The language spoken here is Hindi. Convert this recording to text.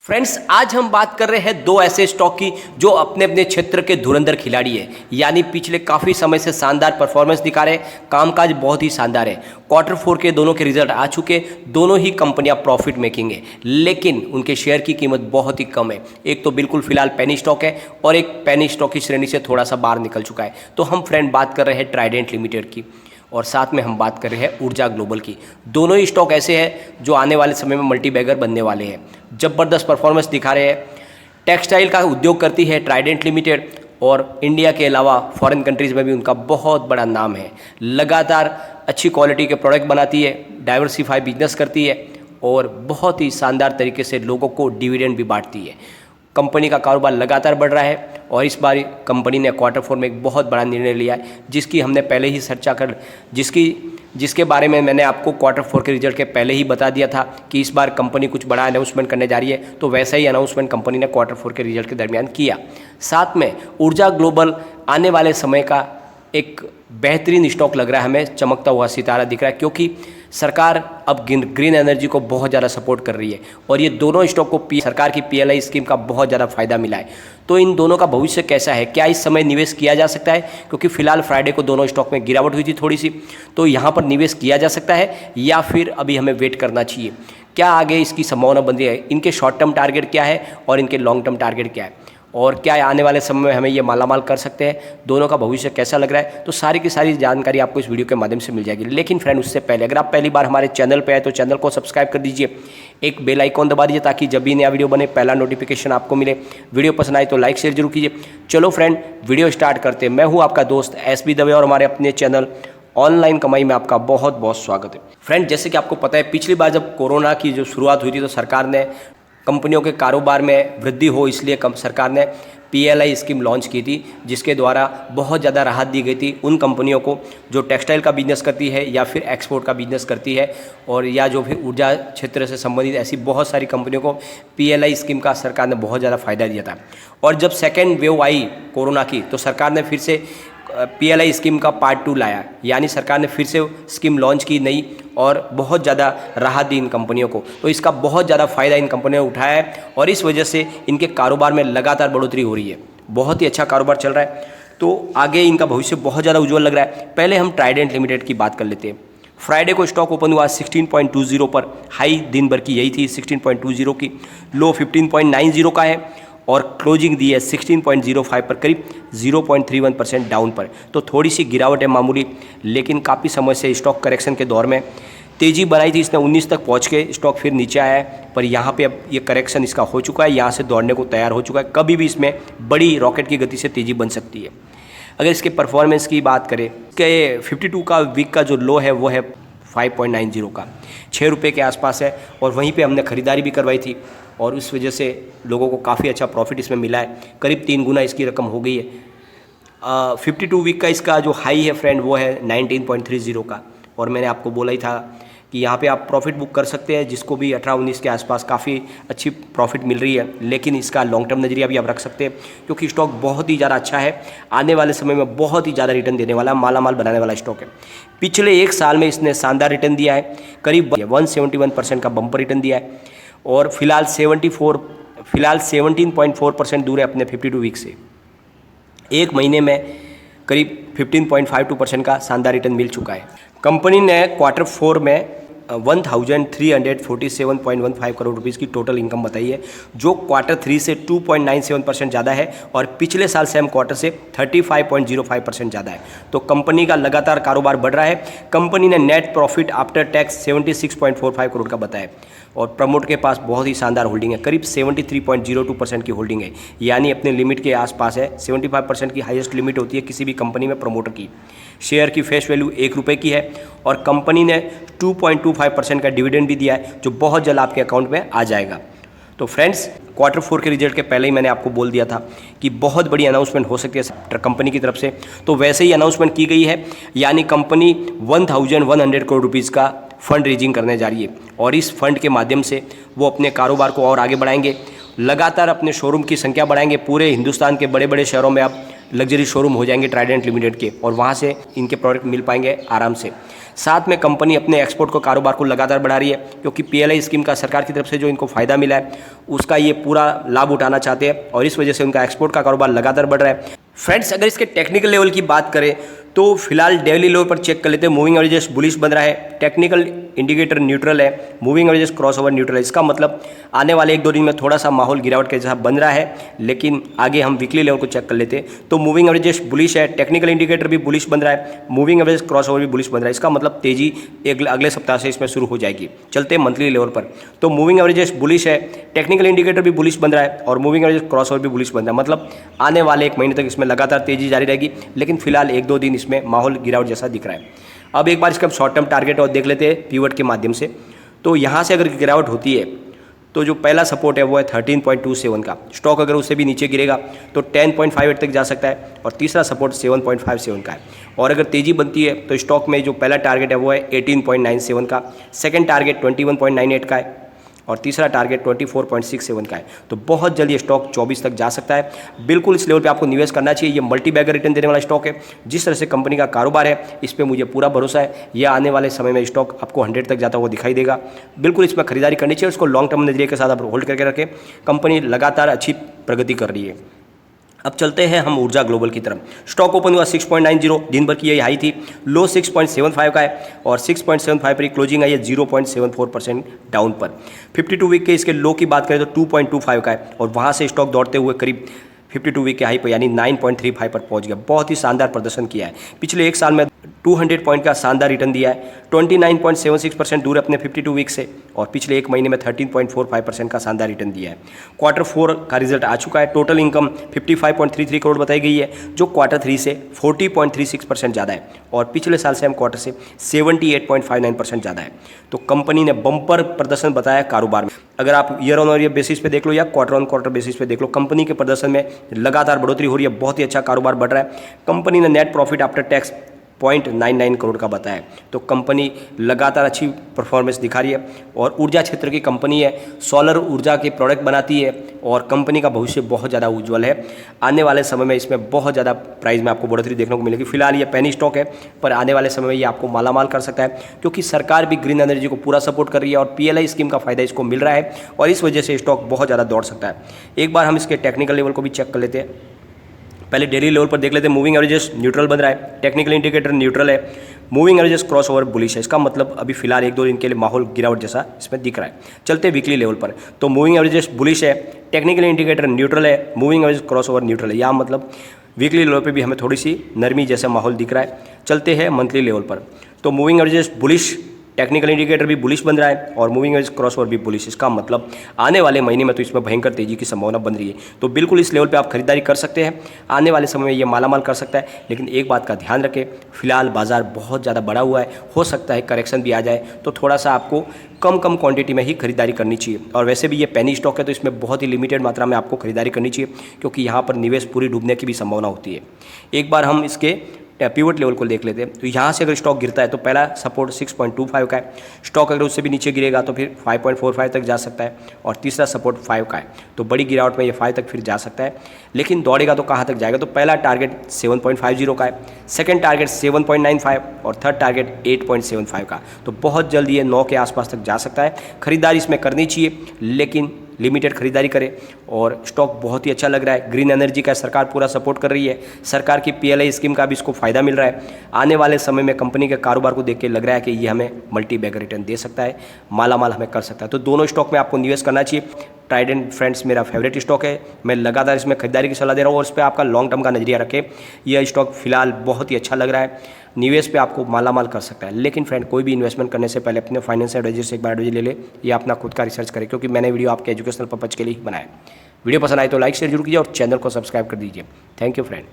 फ्रेंड्स, आज हम बात कर रहे हैं दो ऐसे स्टॉक की जो अपने अपने क्षेत्र के धुरंधर खिलाड़ी है। यानी पिछले काफ़ी समय से शानदार परफॉर्मेंस दिखा रहे, कामकाज बहुत ही शानदार है। क्वार्टर 4 के दोनों के रिजल्ट आ चुके, दोनों ही कंपनियां प्रॉफिट मेकिंग है, लेकिन उनके शेयर की कीमत बहुत ही कम है। एक तो बिल्कुल फिलहाल पेनी स्टॉक है और एक पेनी स्टॉक की श्रेणी से थोड़ा सा बाहर निकल चुका है। तो हम फ्रेंड बात कर रहे हैं ट्राइडेंट लिमिटेड की और साथ में हम बात कर रहे हैं ऊर्जा ग्लोबल की। दोनों ही स्टॉक ऐसे हैं जो आने वाले समय में मल्टीबैगर बनने वाले हैं, ज़बरदस्त परफॉर्मेंस दिखा रहे हैं। टेक्सटाइल का उद्योग करती है ट्राइडेंट लिमिटेड और इंडिया के अलावा फॉरेन कंट्रीज़ में भी उनका बहुत बड़ा नाम है। लगातार अच्छी क्वालिटी के प्रोडक्ट बनाती है, डाइवर्सिफाई बिजनेस करती है और बहुत ही शानदार तरीके से लोगों को डिविडेंड भी बांटती है। कंपनी का कारोबार लगातार बढ़ रहा है और इस बार कंपनी ने क्वार्टर 4 में एक बहुत बड़ा निर्णय लिया है, जिसकी हमने पहले ही चर्चा कर जिसके बारे में मैंने आपको क्वार्टर 4 के रिजल्ट के पहले ही बता दिया था कि इस बार कंपनी कुछ बड़ा अनाउंसमेंट करने जा रही है। तो वैसा ही अनाउंसमेंट कंपनी ने क्वार्टर 4 के रिजल्ट के दरमियान किया। साथ में ऊर्जा ग्लोबल आने वाले समय का एक बेहतरीन स्टॉक लग रहा है, हमें चमकता हुआ सितारा दिख रहा है, क्योंकि सरकार अब ग्रीन एनर्जी को बहुत ज़्यादा सपोर्ट कर रही है और ये दोनों स्टॉक को सरकार की PLI स्कीम का बहुत ज़्यादा फायदा मिला है। तो इन दोनों का भविष्य कैसा है, क्या इस समय निवेश किया जा सकता है? क्योंकि फिलहाल फ्राइडे को दोनों स्टॉक में गिरावट हुई थी थोड़ी सी, तो यहाँ पर निवेश किया जा सकता है या फिर अभी हमें वेट करना चाहिए? क्या आगे इसकी संभावना बन रही है? इनके शॉर्ट टर्म टारगेट क्या है और इनके लॉन्ग टर्म टारगेट क्या है, और क्या आने वाले समय में हमें ये मालामाल कर सकते हैं? दोनों का भविष्य कैसा लग रहा है? तो सारी की सारी जानकारी आपको इस वीडियो के माध्यम से मिल जाएगी। लेकिन फ्रेंड, उससे पहले अगर आप पहली बार हमारे चैनल पे आए तो चैनल को सब्सक्राइब कर दीजिए, एक बेल आइकॉन दबा दीजिए ताकि जब भी नया वीडियो बने पहला नोटिफिकेशन आपको मिले। वीडियो पसंद आए तो लाइक शेयर जरूर कीजिए। चलो फ्रेंड, वीडियो स्टार्ट करते हैं। मैं हूँ आपका दोस्त SB दवे और हमारे अपने चैनल ऑनलाइन कमाई में आपका बहुत बहुत स्वागत है। फ्रेंड, जैसे कि आपको पता है, पिछली बार जब कोरोना की जो शुरुआत हुई थी तो सरकार ने कंपनियों के कारोबार में वृद्धि हो, इसलिए सरकार ने PLI स्कीम लॉन्च की थी, जिसके द्वारा बहुत ज़्यादा राहत दी गई थी उन कंपनियों को जो टेक्सटाइल का बिजनेस करती है या फिर एक्सपोर्ट का बिजनेस करती है, और या जो भी ऊर्जा क्षेत्र से संबंधित ऐसी बहुत सारी कंपनियों को PLI स्कीम का सरकार ने बहुत ज़्यादा फ़ायदा दिया था। और जब सेकेंड वेव आई कोरोना की तो सरकार ने फिर से PLI स्कीम का पार्ट 2 लाया, यानी सरकार ने फिर से स्कीम लॉन्च की नई और बहुत ज़्यादा राहत दी इन कंपनियों को। तो इसका बहुत ज़्यादा फ़ायदा इन कंपनियों ने उठाया है और इस वजह से इनके कारोबार में लगातार बढ़ोतरी हो रही है। बहुत ही अच्छा कारोबार चल रहा है, तो आगे इनका भविष्य बहुत ज़्यादा उज्जवल लग रहा है। पहले हम ट्राइडेंट लिमिटेड की बात कर लेते हैं। फ्राइडे को स्टॉक ओपन हुआ 16.20 पर, हाई दिन भर की यही थी 16.20 की, लो 15.90 का है और क्लोजिंग दी है 16.05 पर, करीब 0.31% डाउन पर। तो थोड़ी सी गिरावट है मामूली, लेकिन काफ़ी समय से स्टॉक करेक्शन के दौर में तेज़ी बनाई थी इसने, 19 तक पहुंच के स्टॉक फिर नीचे आया है, पर यहाँ पे अब ये करेक्शन इसका हो चुका है, यहाँ से दौड़ने को तैयार हो चुका है। कभी भी इसमें बड़ी रॉकेट की गति से तेज़ी बन सकती है। अगर इसके परफॉर्मेंस की बात करें, इसके 52 का वीक का जो लो है वो है 5.90 का, 6 रुपये के आसपास है, और वहीं पे हमने ख़रीदारी भी करवाई थी और उस वजह से लोगों को काफ़ी अच्छा प्रॉफिट इसमें मिला है, करीब 3 गुना इसकी रकम हो गई है। 52 वीक का इसका जो हाई है फ्रेंड वो है 19.30 का, और मैंने आपको बोला ही था कि यहाँ पे आप प्रॉफिट बुक कर सकते हैं, जिसको भी 18-19 के आसपास काफ़ी अच्छी प्रॉफिट मिल रही है। लेकिन इसका लॉन्ग टर्म नज़रिया भी आप रख सकते हैं, क्योंकि स्टॉक बहुत ही ज़्यादा अच्छा है, आने वाले समय में बहुत ही ज़्यादा रिटर्न देने वाला, मालामाल बनाने वाला स्टॉक है। पिछले एक साल में इसने शानदार रिटर्न दिया है, करीब 171% का बम्पर रिटर्न दिया है, और फिलहाल 17.4% दूर है अपने 52 वीक से। एक महीने में करीब 15.52% का शानदार रिटर्न मिल चुका है। कंपनी ने क्वार्टर 4 में 1347.15 करोड़ रुपीस की टोटल इनकम बताई है, जो क्वार्टर 3 से 2.97% ज़्यादा है और पिछले साल सेम क्वार्टर से 35.05% ज़्यादा है। तो कंपनी का लगातार कारोबार बढ़ रहा है। कंपनी ने net profit after tax 76.45 crore का बताया और प्रमोट के पास बहुत ही शानदार होल्डिंग है, करीब 73.02% की होल्डिंग है, यानी अपने लिमिट के आसपास है। 75% की हाईएस्ट लिमिट होती है किसी भी कंपनी में प्रमोटर की। शेयर की फेस वैल्यू 1 रुपये की है और कंपनी ने 2.25% का डिविडेंड भी दिया है, जो बहुत जल्द आपके अकाउंट में आ जाएगा। तो फ्रेंड्स, क्वार्टर 4 के रिजल्ट के पहले ही मैंने आपको बोल दिया था कि बहुत बड़ी अनाउंसमेंट हो सकती है कंपनी की तरफ से, तो वैसे ही अनाउंसमेंट की गई है, यानी कंपनी 1100 करोड़ रुपीज़ का फंड रेजिंग करने जा रही है और इस फंड के माध्यम से वो अपने कारोबार को और आगे बढ़ाएंगे, लगातार अपने शोरूम की संख्या बढ़ाएंगे। पूरे हिंदुस्तान के बड़े बड़े शहरों में अब लग्जरी शोरूम हो जाएंगे ट्राइडेंट लिमिटेड के, और वहाँ से इनके प्रोडक्ट मिल पाएंगे आराम से। साथ में कंपनी अपने एक्सपोर्ट को कारोबार को लगातार बढ़ा रही है, क्योंकि PLI स्कीम का सरकार की तरफ से जो इनको फ़ायदा मिला है उसका ये पूरा लाभ उठाना चाहते हैं, और इस वजह से उनका एक्सपोर्ट का कारोबार लगातार बढ़ रहा है। फ्रेंड्स, अगर इसके टेक्निकल लेवल की बात करें तो फिलहाल डेली लेवल पर चेक कर लेते हैं। मूविंग एवरेजेस बुलिश बन रहा है, टेक्निकल इंडिकेटर न्यूट्रल है, मूविंग एवरेजेस क्रॉसओवर न्यूट्रल है। इसका मतलब आने वाले 1-2 दिन में थोड़ा सा माहौल गिरावट के जैसा बन रहा है, लेकिन आगे हम वीकली लेवल को चेक कर लेते हैं। तो मूविंग एवरेजेस बुलिश है, टेक्निकल इंडिकेटर भी बुलिश बन रहा है, मूविंग एवरेज क्रॉसओवर भी बुलिश बन रहा है। इसका मतलब तेजी अगले सप्ताह से इसमें शुरू हो जाएगी। चलते हैं मंथली लेवल पर, तो मूविंग एवरेजेस बुलिश है, टेक्निकल इंडिकेटर भी बुलिश बन रहा है, और मूविंग एवरेज क्रॉसओवर भी बुलिश बन रहा है। मतलब आने वाले 1 महीने तक इसमें लगातार तेजी जारी रहेगी, लेकिन फिलहाल 1-2 दिन इसमें माहौल गिरावट जैसा दिख रहा है। अब एक बार इसका शॉर्ट टर्म टारगेट और देख लेते हैं पीवट के माध्यम से। तो यहाँ से अगर गिरावट होती है तो जो पहला सपोर्ट है वो है 13.27 का। स्टॉक अगर उससे भी नीचे गिरेगा तो 10.58 तक जा सकता है, और तीसरा सपोर्ट 7.57 का है। और अगर तेज़ी बनती है तो स्टॉक में जो पहला टारगेट है वो है 18.97 का, सेकंड टारगेट 21.98 का है, और तीसरा टारगेट 24.67 का है। तो बहुत जल्दी स्टॉक 24 तक जा सकता है। बिल्कुल इस लेवल पे आपको निवेश करना चाहिए। ये मल्टी बैगर रिटर्न देने वाला स्टॉक है। जिस तरह से कंपनी का कारोबार है इस पर मुझे पूरा भरोसा है। यह आने वाले समय में स्टॉक आपको 100 तक जाता हुआ दिखाई देगा। बिल्कुल इसमें खरीदारी करनी चाहिए, उसको लॉन्ग टर्म नजरिए के साथ आप होल्ड करके रखें। कंपनी लगातार अच्छी प्रगति कर रही है। अब चलते हैं हम ऊर्जा ग्लोबल की तरफ। स्टॉक ओपन हुआ 6.90, दिन भर की यही हाई थी। लो 6.75 का है, और 6.75 पर ही क्लोजिंग आई है 0.74% डाउन पर। 52 वीक के इसके लो की बात करें तो 2.25 का है, और वहाँ से स्टॉक दौड़ते हुए करीब 52 वीक के हाई पर यानी 9.35 पर पहुंच गया। बहुत ही शानदार प्रदर्शन किया है। पिछले 1 साल में 200 पॉइंट का शानदार रिटर्न दिया है। 29.76% दूर अपने 52 वीक से, और पिछले 1 महीने में 13.45% का शानदार रिटर्न दिया है। Q4 का रिजल्ट आ चुका है। टोटल इनकम 55.33 करोड़ बताई गई है, जो Q3 से 40.36% ज़्यादा है, और पिछले साल सेम क्वार्टर से 78.59% ज़्यादा है। तो कंपनी ने बम्पर प्रदर्शन बताया कारोबार में। अगर आप ईयर ऑन ईयर बेसिस पे देख लो या क्वार्टर ऑन क्वार्टर बेसिस पे देख लो, कंपनी के प्रदर्शन में लगातार बढ़ोतरी हो रही है। बहुत ही अच्छा कारोबार बढ़ रहा है। कंपनी ने net profit after tax 0.99 crore का बताया। तो कंपनी लगातार अच्छी परफॉर्मेंस दिखा रही है, और ऊर्जा क्षेत्र की कंपनी है, सोलर ऊर्जा के प्रोडक्ट बनाती है, और कंपनी का भविष्य बहुत ज़्यादा उज्ज्वल है। आने वाले समय में इसमें बहुत ज़्यादा प्राइस में आपको बढ़ोतरी देखने को मिलेगी। फिलहाल ये पेनी स्टॉक है, पर आने वाले समय में ये आपको मालामाल कर सकता है, क्योंकि सरकार भी ग्रीन एनर्जी को पूरा सपोर्ट कर रही है, और PLI स्कीम का फायदा इसको मिल रहा है, और इस वजह से स्टॉक बहुत ज़्यादा दौड़ सकता है। एक बार हम इसके टेक्निकल लेवल को भी चेक कर लेते हैं। पहले डेली लेवल पर देख लेते हैं। मूविंग एवरेजेस न्यूट्रल बन रहा है, टेक्निकल इंडिकेटर न्यूट्रल है, मूविंग एवरेजेस क्रॉसओवर बुलिश है। इसका मतलब अभी फिलहाल 1-2 दिन के लिए माहौल गिरावट जैसा इसमें दिख रहा है। चलते वीकली लेवल पर, तो मूविंग एवरेजेस बुलिश है, टेक्निकल इंडिकेटर न्यूट्रल है, मूविंग एवरेज क्रॉसओवर न्यूट्रल है। यहाँ मतलब वीकली लेवल पर भी हमें थोड़ी सी नरमी जैसा माहौल दिख रहा है। चलते हैं मंथली लेवल पर, तो moving averages bullish, technical indicator भी बुलिश बन रहा है, और मूविंग एवरेज क्रॉसओवर भी बुलिश। इसका मतलब आने वाले महीने में तो इसमें भयंकर तेजी की संभावना बन रही है। तो बिल्कुल इस लेवल पे आप खरीदारी कर सकते हैं। आने वाले समय में ये मालामाल कर सकता है, लेकिन एक बात का ध्यान रखें, फिलहाल बाजार बहुत ज़्यादा बढ़ा हुआ है। हो सकता है करेक्शन भी आ जाए, तो थोड़ा सा आपको कम क्वांटिटी में ही खरीदारी करनी चाहिए। और वैसे भी ये पेनी स्टॉक है, तो इसमें बहुत ही लिमिटेड मात्रा में आपको खरीदारी करनी चाहिए, क्योंकि यहाँ पर निवेश पूरी डूबने की भी संभावना होती है। एक बार हम इसके पिवट लेवल को देख लेते हैं। तो यहाँ से अगर स्टॉक गिरता है तो पहला सपोर्ट 6.25 का है। स्टॉक अगर उससे भी नीचे गिरेगा तो फिर 5.45 तक जा सकता है, और तीसरा सपोर्ट 5 का है। तो बड़ी गिरावट में ये 5 तक फिर जा सकता है, लेकिन दौड़ेगा तो कहाँ तक जाएगा। तो पहला टारगेट 7.50 का है, सेकंड टारगेट 7.95, और थर्ड टारगेट 8.75 का। तो बहुत जल्दी ये 9 के आसपास तक जा सकता है। खरीदारी इसमें करनी चाहिए, लेकिन लिमिटेड खरीदारी करें। और स्टॉक बहुत ही अच्छा लग रहा है। ग्रीन एनर्जी का सरकार पूरा सपोर्ट कर रही है। सरकार की PLI स्कीम का भी इसको फ़ायदा मिल रहा है। आने वाले समय में कंपनी के कारोबार को देख के लग रहा है कि ये हमें मल्टी बैगर रिटर्न दे सकता है, मालामाल हमें कर सकता है। तो दोनों स्टॉक में आपको निवेश करना चाहिए। ट्राइडेंट फ्रेंड्स मेरा फेवरेट स्टॉक है। मैं लगातार इसमें खरीदारी की सलाह दे रहा हूँ, और इस पर आपका लॉन्ग टर्म का नजरिया रखें। यह स्टॉक फिलहाल बहुत ही अच्छा लग रहा है, निवेश पे आपको मालामाल कर सकता है। लेकिन फ्रेंड, कोई भी इन्वेस्टमेंट करने से पहले अपने फाइनेंशियल एडवाइजर से एक बार एडवाइजर ले ले, या अपना खुद का रिसर्च करें, क्योंकि मैंने वीडियो आपके एजुकेशनल पर्पज के लिए ही बनाया। वीडियो पसंद आए तो लाइक शेयर जरूर कीजिए, और चैनल को सब्सक्राइब कर दीजिए। Thank you friend.